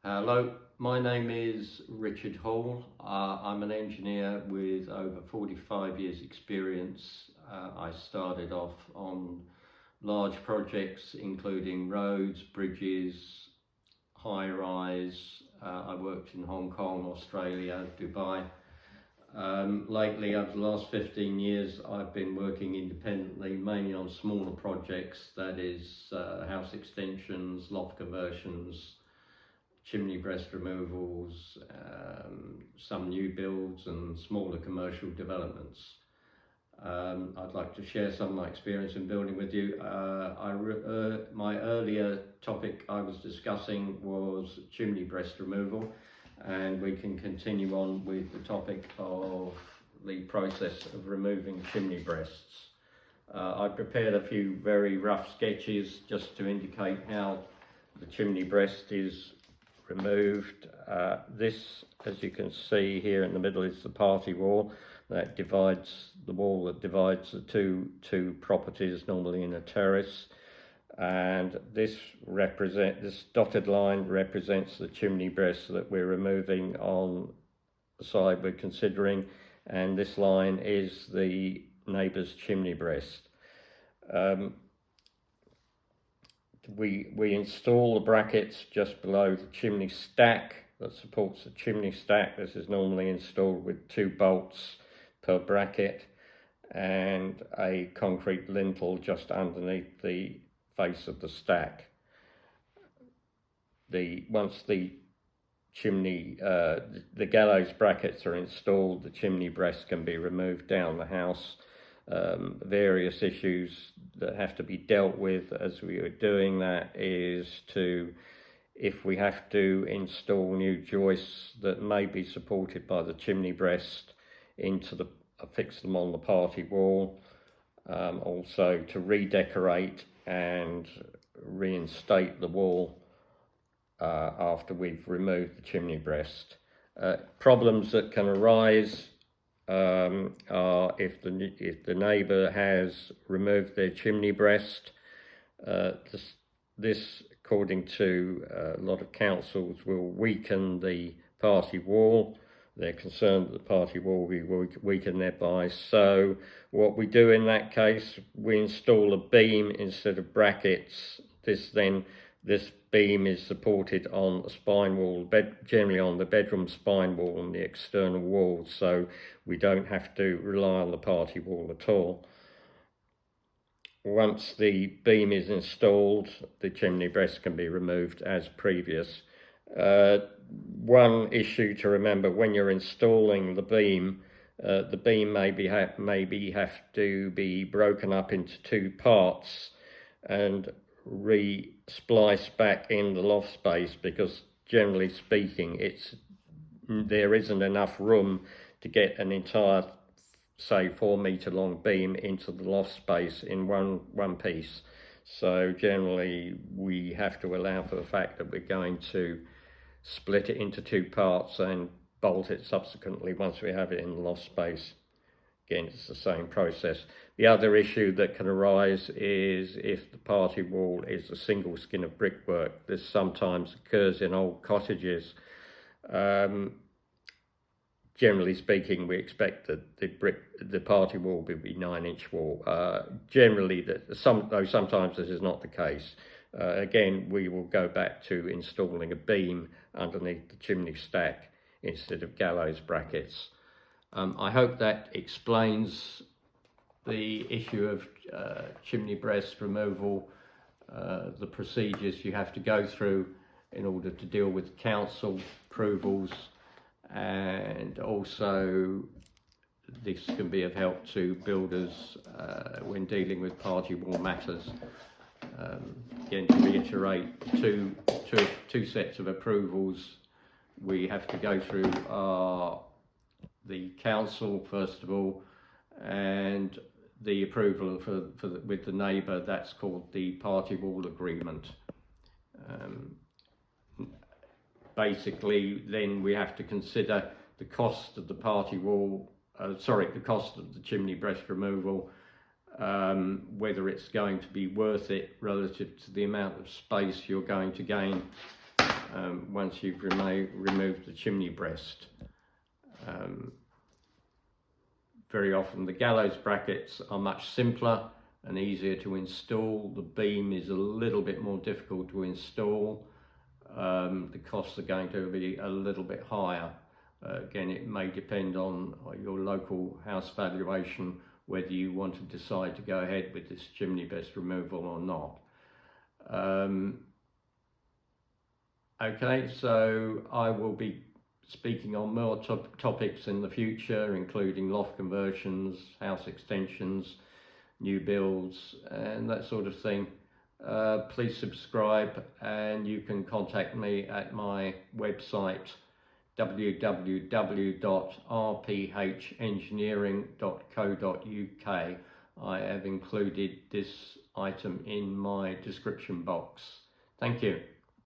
Hello, my name is Richard Hall. I'm an engineer with over 45 years experience. I started off on large projects including roads, bridges, high-rise. I worked in Hong Kong, Australia, Dubai. Lately, over the last 15 years, I've been working independently, mainly on smaller projects, that is house extensions, loft conversions, chimney breast removals, some new builds and smaller commercial developments. I'd like to share some of my experience in building with you. My earlier topic I was discussing was chimney breast removal, and we can continue on with the topic of the process of removing chimney breasts. I prepared a few very rough sketches just to indicate how the chimney breast is removed. This, as you can see here in the middle, is the party wall that divides the wall that divides the two properties, normally in a terrace. And this dotted line represents the chimney breast that we're removing on the side we're considering, and this line is the neighbour's chimney breast. We install the brackets just below the chimney stack that supports the chimney stack. This is normally installed with 2 bolts per bracket and a concrete lintel just underneath the face of the stack. Once the chimney, the gallows brackets are installed, the chimney breast can be removed down the house. Various issues that have to be dealt with as we are doing that is if we have to install new joists that may be supported by the chimney breast affix them on the party wall. Also to redecorate and reinstate the wall after we've removed the chimney breast. Problems that can arise are if the neighbour has removed their chimney breast. This, according to a lot of councils, will weaken the party wall. They're concerned that the party wall will be weakened thereby. So what we do in that case, we install a beam instead of brackets. This beam is supported on a spine wall, generally on the bedroom spine wall and the external walls, so we don't have to rely on the party wall at all. Once the beam is installed, the chimney breast can be removed as previous. One issue to remember when you're installing the beam maybe have to be broken up into 2 parts and re-splice back in the loft space, because generally speaking there isn't enough room to get an entire, say, 4 metre long beam into the loft space in one piece. So generally we have to allow for the fact that we're going to split it into 2 parts and bolt it subsequently once we have it in the loft space. Again, it's the same process. The other issue that can arise is if the party wall is a single skin of brickwork. This sometimes occurs in old cottages. Generally speaking, we expect that the party wall will be 9-inch wall. Though sometimes this is not the case. Again, we will go back to installing a beam underneath the chimney stack instead of gallows brackets. I hope that explains the issue of chimney breast removal, the procedures you have to go through in order to deal with council approvals, and also this can be of help to builders when dealing with party wall matters. Again, to reiterate, two sets of approvals we have to go through are the council first of all, and the approval with the neighbour. That's called the party wall agreement. Basically, then we have to consider the cost of the party wall, the cost of the chimney breast removal, whether it's going to be worth it relative to the amount of space you're going to gain once you've removed the chimney breast. Very often the gallows brackets are much simpler and easier to install. The beam is a little bit more difficult to install. The costs are going to be a little bit higher. Again, it may depend on your local house valuation whether you want to decide to go ahead with this chimney breast removal or not. Okay, so I will be speaking on more topics in the future, including loft conversions, house extensions, new builds, and that sort of thing. Please subscribe, and you can contact me at my website www.rphengineering.co.uk. I have included this item in my description box. Thank you.